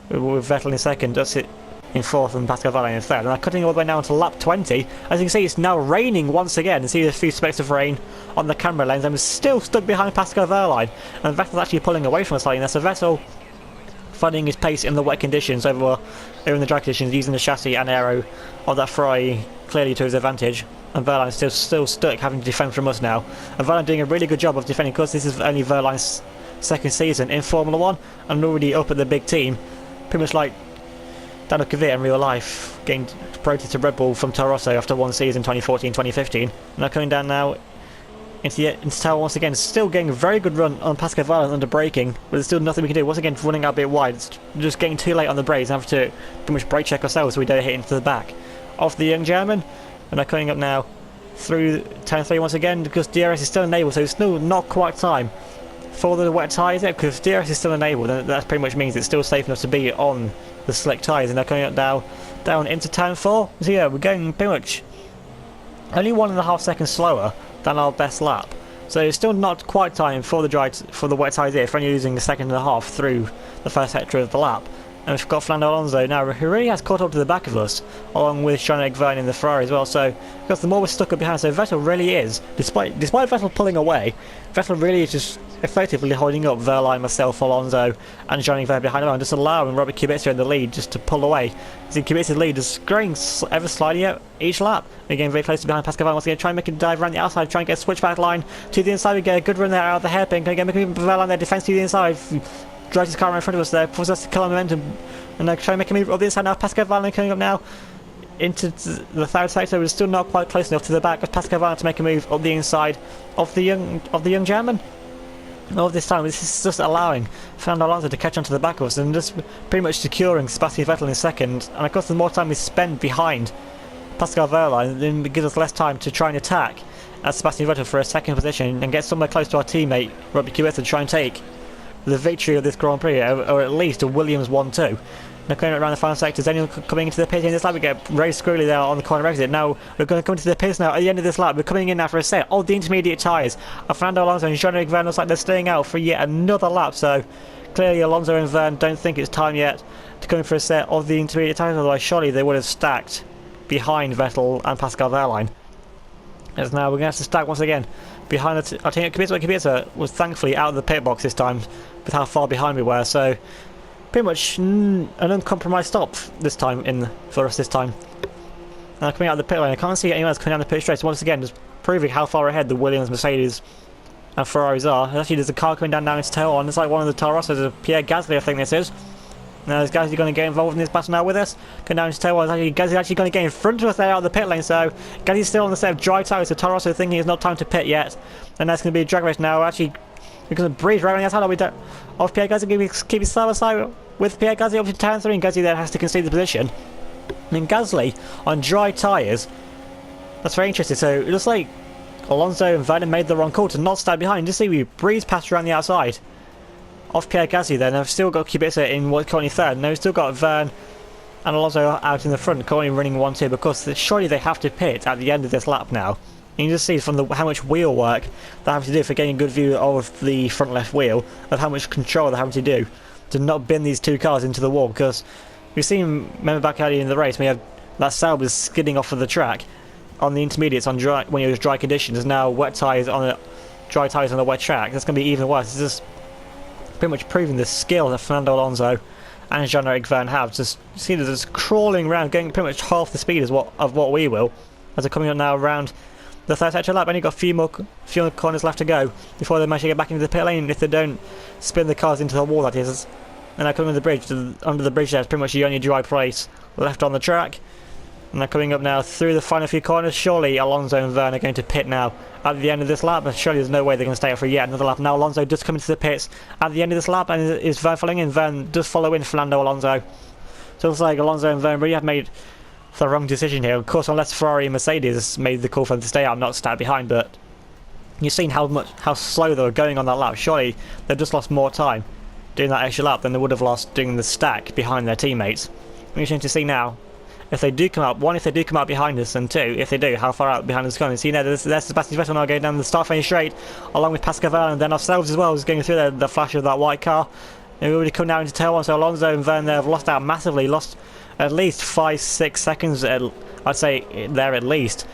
with Vettel in second, that's it in fourth, and Pascal Wehrlein in third. And I'm cutting all the way now to lap 20. As you can see, it's now raining once again. You see a few specks of rain on the camera lens. I'm still stuck behind Pascal Wehrlein, and Vettel's actually pulling away from us slightly there. So Vettel finding his pace in the wet conditions over in the dry conditions, using the chassis and aero of that Ferrari clearly to his advantage. And Wehrlein's still stuck having to defend from us now. And Wehrlein doing a really good job of defending, because this is only Wehrlein's second season in Formula 1 and already up at the big team. Pretty much like Daniel Kvyat in real life, getting promoted to Red Bull from Toro Rosso after one season, 2014-2015. Now coming down now into tower once again, still getting a very good run on Pascal Wehrlein under braking, but there's still nothing we can do. Once again, running out a bit wide, it's just getting too late on the brakes and have to pretty much brake check ourselves so we don't hit into the back of the young German. And they're coming up now through turn 3 once again, because DRS is still enabled, so it's still not quite time for the wet tyres yet, because DRS is still enabled, and that pretty much means it's still safe enough to be on the slick tyres. And they're coming up now down into turn 4. So yeah, we're going pretty much only 1.5 seconds slower than our best lap. So it's still not quite time for the wet tyres here, if only using a second and a half through the first sector of the lap. And we've got Fernando Alonso now, who really has caught up to the back of us, along with Jean-Eric Vergne in the Ferrari as well. So because the more we're stuck up behind, so Vettel really is, despite Vettel pulling away, Vettel really is just effectively holding up Wehrlein, myself, Alonso, and Jean-Eric Vergne behind him, and just allowing Robert Kubica in the lead just to pull away. See Kubica's lead just growing ever slightly out each lap. We're getting very close to behind Pascal Wehrlein once again, trying to make a dive around the outside, trying to get a switchback line to the inside. We get a good run there out of the hairpin, going to get Wehrlein there, defense to the inside. Drives his car right in front of us there, forces us to kill our momentum, and try and make a move up the inside now. Pascal Wehrlein coming up now into the third sector, but still not quite close enough to the back of Pascal Wehrlein to make a move up the inside of the young German. All this time, this is just allowing Fernando Alonso to catch onto the back of us and just pretty much securing Sebastian Vettel in second. And of course, the more time we spend behind Pascal Wehrlein, then it gives us less time to try and attack at Sebastian Vettel for a second position and get somewhere close to our teammate Robert Kubica to try and take the victory of this Grand Prix, or at least a Williams 1-2. Now coming around the final sectors, anyone coming into the pit in this lap, we get very screwly there on the corner exit. Now we're going to come into the pits now at the end of this lap. We're coming in now for a set of the intermediate tyres. Fernando Alonso and Jean-Eric Vergne looks like they're staying out for yet another lap, so clearly Alonso and Vergne don't think it's time yet to come in for a set of the intermediate tyres, otherwise surely they would have stacked behind Vettel and Pascal Wehrlein. As now we're going to have to stack once again behind our team. Kubica was thankfully out of the pit box this time with how far behind we were, so pretty much an uncompromised stop this time for us this time. Now coming out of the pit lane, I can't see anyone else coming down the pit straight, so once again just proving how far ahead the Williams, Mercedes and Ferraris are. Actually there's a car coming down now into tail on, it's like one of the Toro Rossos, Pierre Gasly I think this is. Now this guy's going to get involved in this battle now with us. Going down to tail one. Gazzy's actually going to get in front of us there out of the pit lane. So Gazzy's still on the set of dry tyres. So Tara also thinking it's not time to pit yet. And that's going to be a drag race now. Actually, we're going to breeze right on the outside. We don't. Off Pierre Gazzy, keep his side with Pierre Gazzy up to turn 3. And Gazzy then has to concede the position. And Gasly on dry tyres. That's very interesting. So it looks like Alonso and Vernon made the wrong call to not stand behind. Just see we breeze past around the outside. Off Pierre Gasly then. I've still got Kubica in what's currently third. No, we've still got Vern and Alonso out in the front, currently running 1-2 because surely they have to pit at the end of this lap now. You can just see from how much wheel work they have to do for getting a good view of the front left wheel, of how much control they're having to do to not bin these two cars into the wall. Because we've seen, remember back earlier in the race, we had that Sauber skidding off of the track on the intermediates on dry, when it was dry conditions. There's now wet tyres on a dry tyres on a wet track. That's going to be even worse. It's just pretty much proving the skill that Fernando Alonso and Jean-Eric Verne have. Just see they're just crawling around, getting pretty much half the speed of what we will, as they're coming up now around the third sector lap. Only got a few more corners left to go before they manage to get back into the pit lane. If they don't spin the cars into the wall, that is. And they're coming under the bridge there. It's pretty much the only dry place left on the track. And they're coming up now through the final few corners. Surely Alonso and Verne are going to pit now at the end of this lap, but surely there's no way they're going to stay up for yet another lap. Now Alonso does come into the pits at the end of this lap, and is Verne following in? Verne does follow in Fernando Alonso. So it looks like Alonso and Verne really have made the wrong decision here. Of course, unless Ferrari and Mercedes made the call for them to stay out and not stand behind, but you've seen how slow they were going on that lap. Surely they've just lost more time doing that extra lap than they would have lost doing the stack behind their teammates. We're going to see now if they do come out, one, if they do come out behind us, and two, if they do, how far out behind us going. So you know, there's Sebastian Vettel now going down the start finish straight, along with Pascal Wehrlein, and then ourselves as well, is going through the flash of that white car. And we already come down into tail one, so Alonso and Verne have lost out massively, lost at least 5-6 seconds, I'd say, there at least.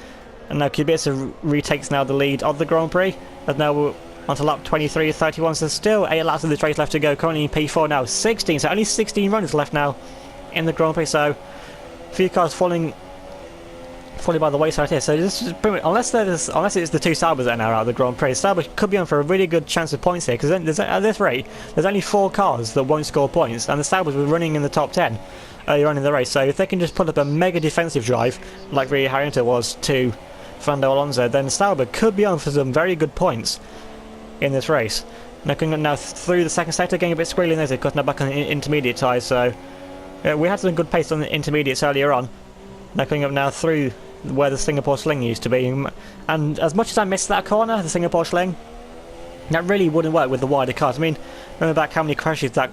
And now Kubica retakes now the lead of the Grand Prix, as now we're onto lap 23-31, so still 8 laps of this race left to go, currently in P4 now, 16, so only 16 runners left now in the Grand Prix, so few cars falling by the wayside here. So this is pretty much, unless it's the two Saubers that are now out of the Grand Prix, Sauber could be on for a really good chance of points here, because at this rate there's only 4 cars that won't score points, and the Saubers were running in the top 10 earlier on in the race. So if they can just put up a mega defensive drive like Rio Harrington was to Fernando Alonso, then Sauber could be on for some very good points in this race. Now through the second sector, getting a bit squealy there, because now back on the intermediate tyres. So we had some good pace on the intermediates earlier on. Now coming up now through where the Singapore Sling used to be, and as much as I missed that corner, the Singapore Sling, that really wouldn't work with the wider cars. I mean, remember back how many crashes that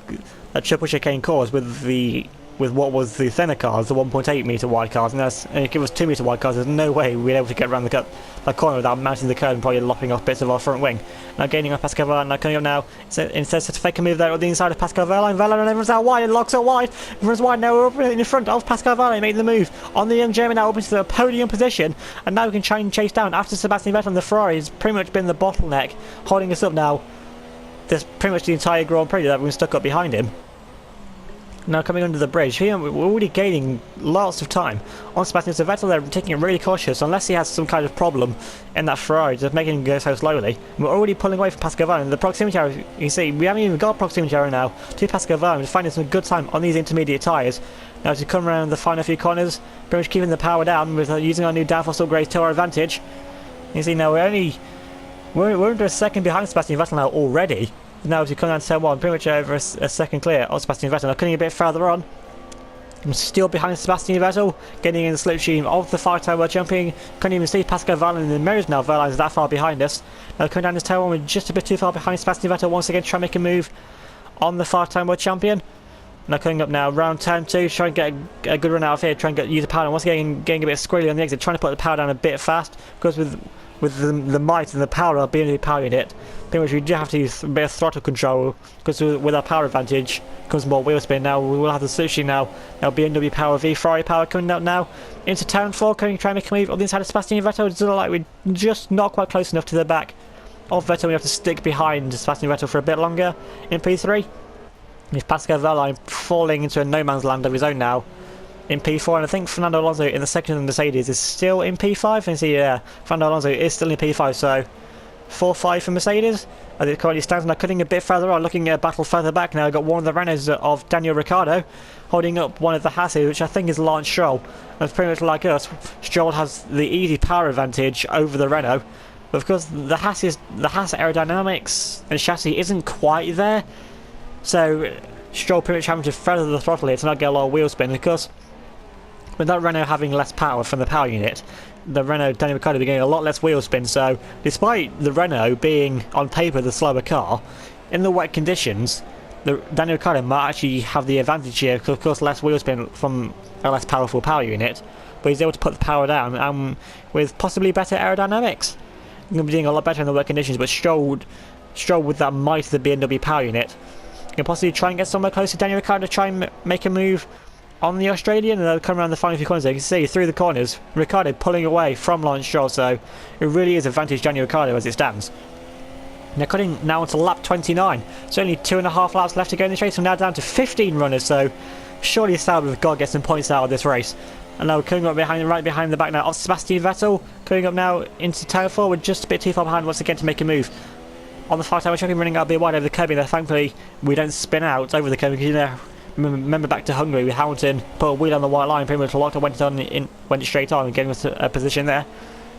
triple chicane caused with what was the thinner cars, the 1.8 metre wide cars, and if it was 2 metre wide cars, there's no way we'd be able to get around that corner without mounting the curb and probably lopping off bits of our front wing. Now gaining on Pascal Wehrlein, now coming up now, instead to fake a move there on the inside of Pascal Wehrlein, and everyone's out wide, and locks out wide, everyone's wide, now we're up in front of Pascal Wehrlein, making the move on the young German now up into the podium position, and now we can try and chase down after Sebastian Vettel. The Ferrari has pretty much been the bottleneck holding us up now. There's pretty much the entire Grand Prix that we've been stuck up behind him. Now coming under the bridge, here we're already gaining lots of time on Sebastian Vettel. They're taking it really cautious, unless he has some kind of problem in that Ferrari, just making him go so slowly. And we're already pulling away from Pascal Wehrlein. The proximity error, you see, we haven't even got a proximity error now to Pascal Wehrlein. We're finding some good time on these intermediate tyres. Now to come around the final few corners, pretty much keeping the power down with using our new downforce upgrades to our advantage. You see now we're under a second behind Sebastian Vettel now already. Now as we come down to turn 1, pretty much over a second clear of Sebastian Vettel. Now coming a bit further on, I'm still behind Sebastian Vettel, getting in the slipstream of the 5-time world champion. Can't even see Pascal Wehrlein in the mirrors now. Wehrlein is that far behind us. Now coming down this turn 1, we're just a bit too far behind Sebastian Vettel once again, trying to make a move on the 5-time world champion. Now coming up now, round turn 2, try and get a good run out of here, try and use the power down. Once again getting a bit squirrely on the exit, trying to put the power down a bit fast, because with the might and the power of BMW power unit, pretty much we do have to use a bit of throttle control, because with our power advantage comes more wheel spin. Now we will have the switching now BMW power v Ferrari power coming out now into turn 4, trying to make a move on the inside of Sebastian Vettel. It's like we're just not quite close enough to the back of Vettel. We have to stick behind Sebastian Vettel for a bit longer in P3. With Pascal Wehrlein falling into a no man's land of his own now in P4, and I think Fernando Alonso in the second Mercedes is still in P5. And see, yeah, Fernando Alonso is still in P5, so 4-5 for Mercedes as it currently stands. Now cutting a bit further on, looking at a battle further back now, got one of the Renaults of Daniel Ricciardo holding up one of the Hasses, which I think is Lance Stroll. And it's pretty much like us, Stroll has the easy power advantage over the Renault, but of course the Haas aerodynamics and chassis isn't quite there, so Stroll pretty much having to feather the throttle here to not get a lot of wheel spin, because with that Renault having less power from the power unit, the Renault Daniel Ricciardo will be getting a lot less wheel spin. So despite the Renault being on paper the slower car, in the wet conditions the Daniel Ricciardo might actually have the advantage here, because of course less wheel spin from a less powerful power unit, but he's able to put the power down with possibly better aerodynamics. He's going to be doing a lot better in the wet conditions, but Stroll with that might of the BMW power unit can possibly try and get somewhere close to Daniel Ricciardo to try and make a move on the Australian, and they'll come around the final few corners. You can see through the corners Ricciardo pulling away from Lance Stroll, so it really is advantage Daniel Ricciardo as it stands. Now cutting now onto lap 29, so only 2.5 laps left to go in this race. We're now down to 15 runners, so surely Sauber have got to get some points out of this race. And now coming up right behind the back now of Sebastian Vettel, coming up now into turn 4, we're just a bit too far behind once again to make a move. On the far side, we're trying to running out a bit wide over the curbing there. Thankfully we don't spin out over the curbing, because you know, remember back to Hungary with Hamilton put a wheel on the white line, pretty much locked and went straight on and getting us a position there.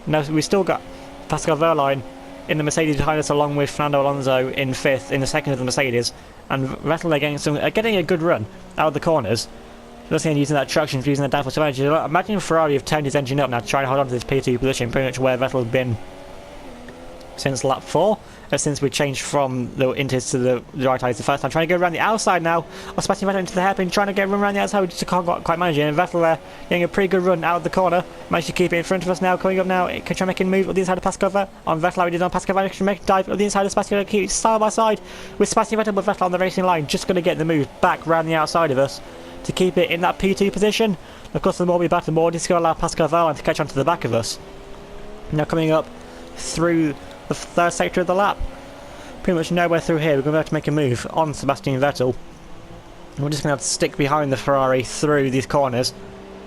Now we still got Pascal Wehrlein in the Mercedes behind us, along with Fernando Alonso in 5th in the second of the Mercedes, and Vettel getting a good run out of the corners. Just using that traction, using that downforce advantage. Imagine Ferrari have turned his engine up now to try and hold on to this P2 position, pretty much where Vettel has been since lap 4, since we changed from the inters to the right tyres the first time. Trying to go around the outside now of Sebastian Vettel into the hairpin, trying to get a run around the outside, just can't quite manage it. And Vettel there getting a pretty good run out of the corner, managed to keep it in front of us now. Coming up now, can try making a move on the inside of Pascal on Vettel, like we did on Pascal Vettel, can make a dive on the inside of Sebastian Vettel, keep side by side with Sebastian Vettel, but Vettel on the racing line, just going to get the move back round the outside of us to keep it in that P2 position. Of course, the more we battle, the more it's going to allow Pascal Wehrlein to catch onto the back of us. Now coming up through the third sector of the lap, pretty much nowhere through here, we're going to have to make a move on Sebastian Vettel. We're just going to have to stick behind the Ferrari through these corners.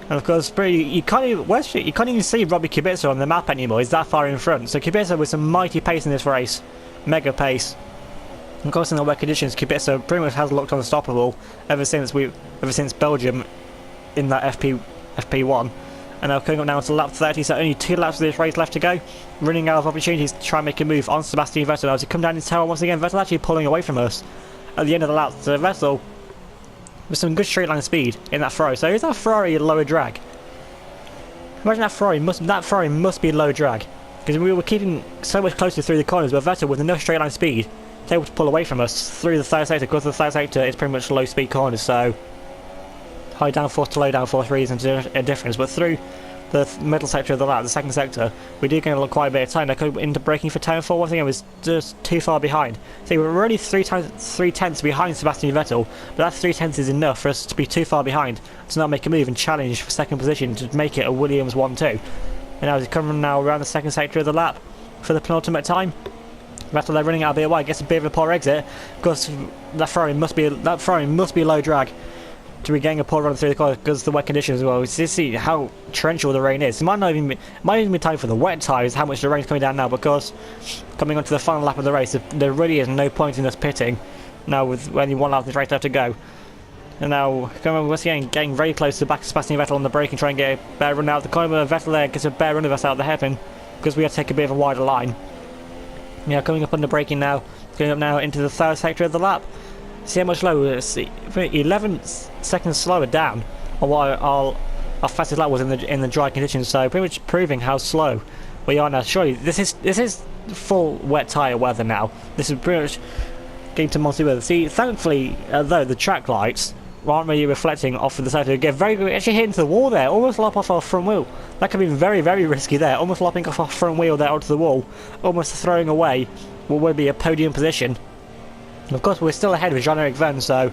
And of course, you can't even see Robbie Kubica on the map anymore. He's that far in front. So Kubica with some mighty pace in this race, mega pace. Of course, in the wet conditions, Kubica pretty much has looked unstoppable ever since Belgium in that FP1. And now coming up now to lap 30, so only 2 laps of this race left to go. Running out of opportunities to try and make a move on Sebastian Vettel. As he come down his tail once again, Vettel actually pulling away from us at the end of the lap. So Vettel with some good straight line speed in that Ferrari. So is that Ferrari a lower drag? Imagine that Ferrari must be low drag, because we were keeping so much closer through the corners, but Vettel with enough straight line speed is able to pull away from us through the third sector. Of course, the third sector is pretty much low speed corners, so high downforce to low downforce really isn't a difference. But through the middle sector of the lap, the second sector, we do get quite a bit of time. Into braking for turn 4 once again was just too far behind. So we're already 3 tenths behind Sebastian Vettel, but that 3 tenths is enough for us to be too far behind to not make a move and challenge for second position to make it a Williams 1-2. And now he's coming now around the second sector of the lap for the penultimate time. Vettel there running out a bit wide, gets a bit of a poor exit, because that Ferrari must be low drag to be getting a poor run through the corner because of the wet conditions as well. We see how torrential the rain is. It might even be time for the wet tyres, how much the rain's coming down now, because coming onto the final lap of the race, there really is no point in us pitting now with only 1 lap of this race left to go. And now coming once again, getting very close to the back of Sebastian Vettel on the brake and trying to get a better run out of the corner, but Vettel there gets a better run of us out of the hairpin because we have to take a bit of a wider line. Yeah, coming up under braking now, going up now into the third sector of the lap. See how much lower, 11 seconds slower down on what our fastest lap was in the dry conditions, so pretty much proving how slow we are now. Surely this is full wet tyre weather now. This is pretty much getting to monsoon weather. See, thankfully, though, the track lights aren't really reflecting off of the side. Get very good, actually hit into the wall there, almost lop off our front wheel. That could be very, very risky there, almost lopping off our front wheel there onto the wall, almost throwing away what would be a podium position. Of course, we're still ahead with Jean-Eric Verne, so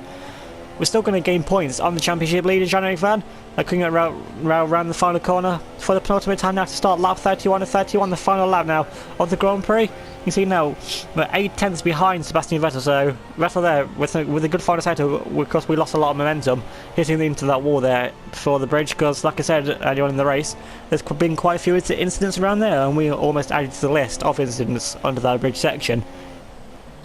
we're still going to gain points on the championship leader, Jean-Eric Vergne. Looking at around the final corner for the penultimate time now to start lap 31 to 31, the final lap now of the Grand Prix. You can see now we're 8 tenths behind Sebastian Vettel, so Vettel there with a good final sector. Of course, we lost a lot of momentum hitting into that wall there before the bridge, because like I said earlier on in the race, there's been quite a few incidents around there, and we almost added to the list of incidents under that bridge section.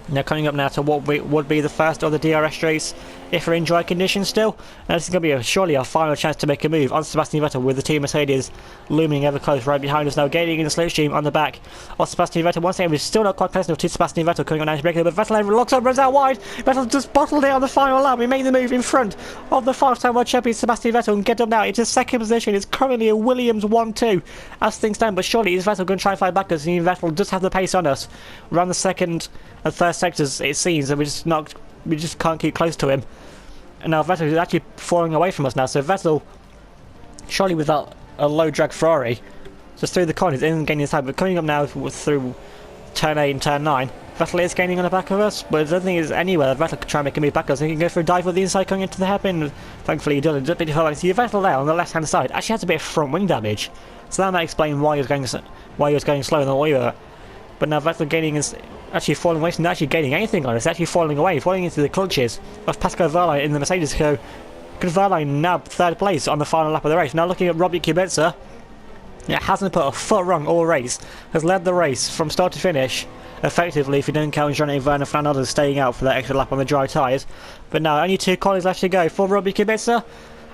Now coming up now to what would be the first of the DRS straights if we're in dry conditions still. Now this is going to be surely our final chance to make a move on Sebastian Vettel, with the team Mercedes looming ever close right behind us now, gaining in the slipstream on the back of Sebastian Vettel. Once again, we're still not quite close enough to Sebastian Vettel coming on now to break it, but Vettel locks up, runs out wide. Vettel just bottled it on the final lap. We make the move in front of the 5-time world champion Sebastian Vettel and get up now into second position. It's currently a Williams 1-2 as things stand, but surely is Vettel going to try and fight back us? Vettel does have the pace on us around the second and third sectors, it seems, and we just can't keep close to him. And now Vettel is actually falling away from us now, so Vettel, surely without a low drag Ferrari, just through the corners isn't gaining his time, but coming up now through turn 8 and turn 9, Vettel is gaining on the back of us, but I don't think there's anywhere that Vettel could try and make a move back us. He can go for a dive with the inside coming into the hairpin. Thankfully he doesn't. See Vettel there on the left hand side actually has a bit of front wing damage, so that might explain why he was going slower than we were. But now Vettel gaining is actually falling away, so not actually gaining anything on us, actually falling away, falling into the clutches of Pascal Wehrlein in the Mercedes car. Good Wehrlein nabbed third place on the final lap of the race. Now looking at Robbie Kubica, it hasn't put a foot wrong all race, has led the race from start to finish, effectively, if you don't count Jean-Eric Vergne and Fernando staying out for that extra lap on the dry tyres. But now only 2 corners left to go for Robbie Kubica.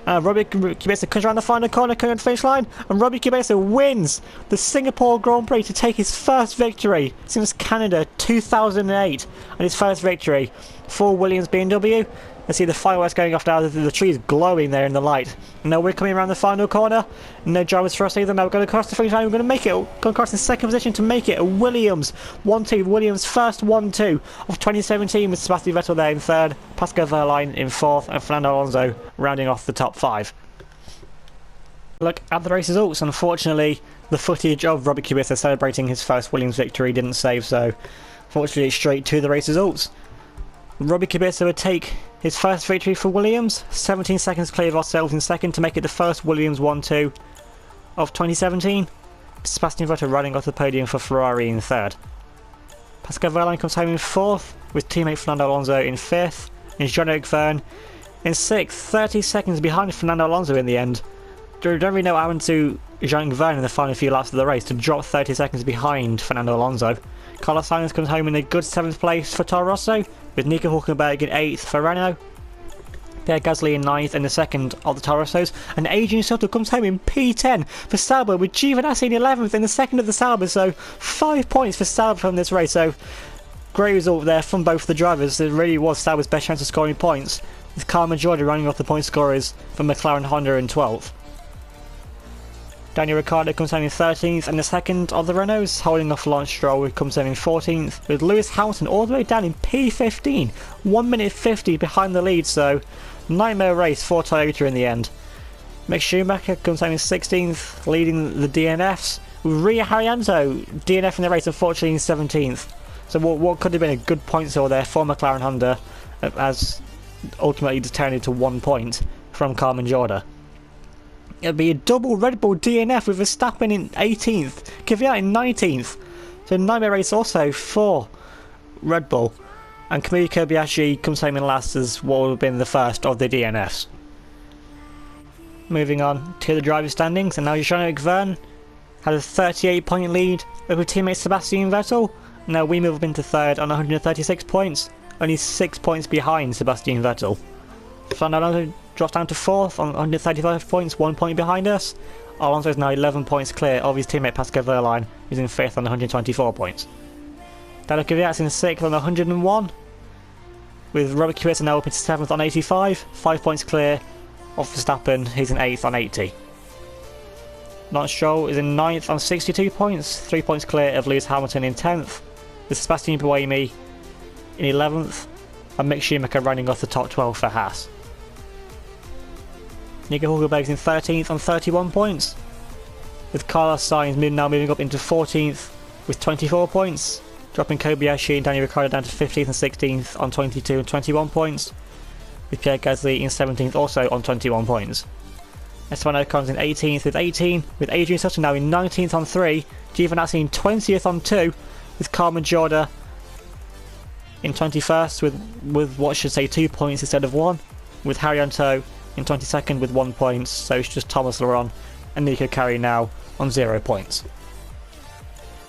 Robbie Kubica comes around the final corner, coming on the finish line, and Robbie Kubica wins the Singapore Grand Prix to take his first victory since Canada 2008, and his first victory for Williams BMW. Let's see the fireworks going off now, the trees glowing there in the light. Now we're coming around the final corner, no drivers for us either. Now we're going to cross the finish line, we're going to make it, going across in second position to make it a Williams 1-2, Williams first 1-2 of 2017, with Sebastian Vettel there in third, Pascal Wehrlein in fourth, and Fernando Alonso rounding off the top 5. Look at the race results. Unfortunately, the footage of Robbie Kubica celebrating his first Williams victory didn't save, so fortunately straight to the race results. Robbie Kubica would take his first victory for Williams, 17 seconds clear of ourselves in second to make it the first Williams 1-2 of 2017. Sebastian Vettel riding off the podium for Ferrari in third. Pascal Wehrlein comes home in fourth, with teammate Fernando Alonso in fifth, and Jean-Eric Vergne in sixth, 30 seconds behind Fernando Alonso in the end. Don't really know what happened to Jean-Eric Vergne in the final few laps of the race to drop 30 seconds behind Fernando Alonso. Carlos Sainz comes home in a good 7th place for Toro Rosso, with Nico Hülkenberg in 8th for Renault, Pierre Gasly in 9th and the second of the Toro Rossos, and Adrian Sutil comes home in P10 for Sauber, with Giovinazzi in 11th in the second of the Sauber, so 5 points for Sauber from this race. So great result there from both the drivers. It really was Sauber's best chance of scoring points, with Carmen Jordi running off the point scorers for McLaren Honda in 12th. Daniel Ricciardo comes home in 13th and the second of the Renaults, holding off Lance Stroll, who comes home in 14th, with Lewis Hamilton all the way down in P15, 1 minute 50 behind the lead, so nightmare race for Toyota in the end. Mick Schumacher comes home in 16th, leading the DNFs, with Ria Haryanto DNF in the race, unfortunately in 17th. So what could have been a good point score there for McLaren Honda, as ultimately just turned into 1 point from Carmen Jordi. It'll be a double Red Bull DNF with Verstappen in 18th, Kvyat in 19th. So nightmare race also for Red Bull. And Kamui Kobayashi comes home in last as what would have been the first of the DNFs. Moving on to the driver standings, and now Jean-Eric Vergne had a 38-point lead over teammate Sebastian Vettel. Now we move up into third on 136 points, only 6 points behind Sebastian Vettel. Fernando drops down to 4th on 135 points, 1 point behind us. Alonso is now 11 points clear of his teammate Pascal Wehrlein, who's in 5th on 124 points. Daniel Kvyat's in 6th on 101, with Robert Kubica now up into 7th on 85, 5 points clear of Verstappen, he's in 8th on 80. Lance Stroll is in 9th on 62 points, 3 points clear of Lewis Hamilton in 10th, with Sebastian Buemi in 11th, and Mick Schumacher running off the top 12 for Haas. Nico Hülkenberg in 13th on 31 points, with Carlos Sainz now moving up into 14th with 24 points, dropping Kobayashi and Daniel Ricciardo down to 15th and 16th on 22 and 21 points. with Pierre Gasly in 17th also on 21 points. Esteban Ocon's in 18th with 18, with Adrian Sutton now in 19th on 3, Giovinazzi in 20th on 2, with Carmen Jorda in 21st with what should say 2 points instead of 1, with Haryanto in 22nd with 1 point, so it's just Thomas Laurent and Nico Kari now on 0 points.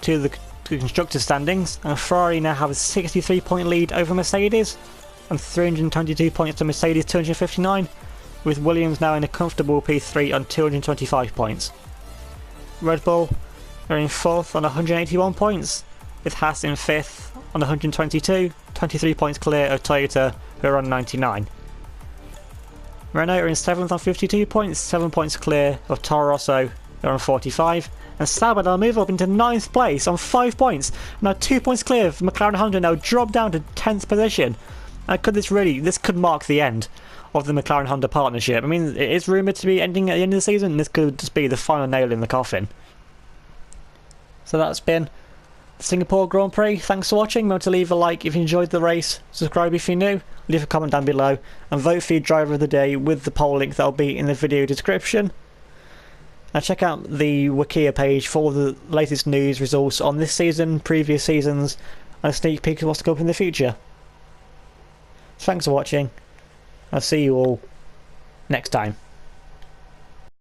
To the constructors standings, and Ferrari now have a 63 point lead over Mercedes and 322 points to Mercedes 259, with Williams now in a comfortable P3 on 225 points. Red Bull are in 4th on 181 points, with Haas in 5th on 122, 23 points clear of Toyota who are on 99. Renault are in 7th on 52 points, 7 points clear of Toro Rosso who are on 45, and Sauber will move up into 9th place on 5 points, now 2 points clear of McLaren Honda, now drop down to 10th position. And this could mark the end of the McLaren Honda partnership. I mean, it is rumoured to be ending at the end of the season, and this could just be the final nail in the coffin. So that's been the Singapore Grand Prix. Thanks for watching. Remember to leave a like if you enjoyed the race, subscribe if you're new, leave a comment down below, and vote for your driver of the day with the poll link that'll be in the video description. And check out the Wikia page for all the latest news, results on this season, previous seasons, and a sneak peek of what's to come up in the future. Thanks for watching. I'll see you all next time.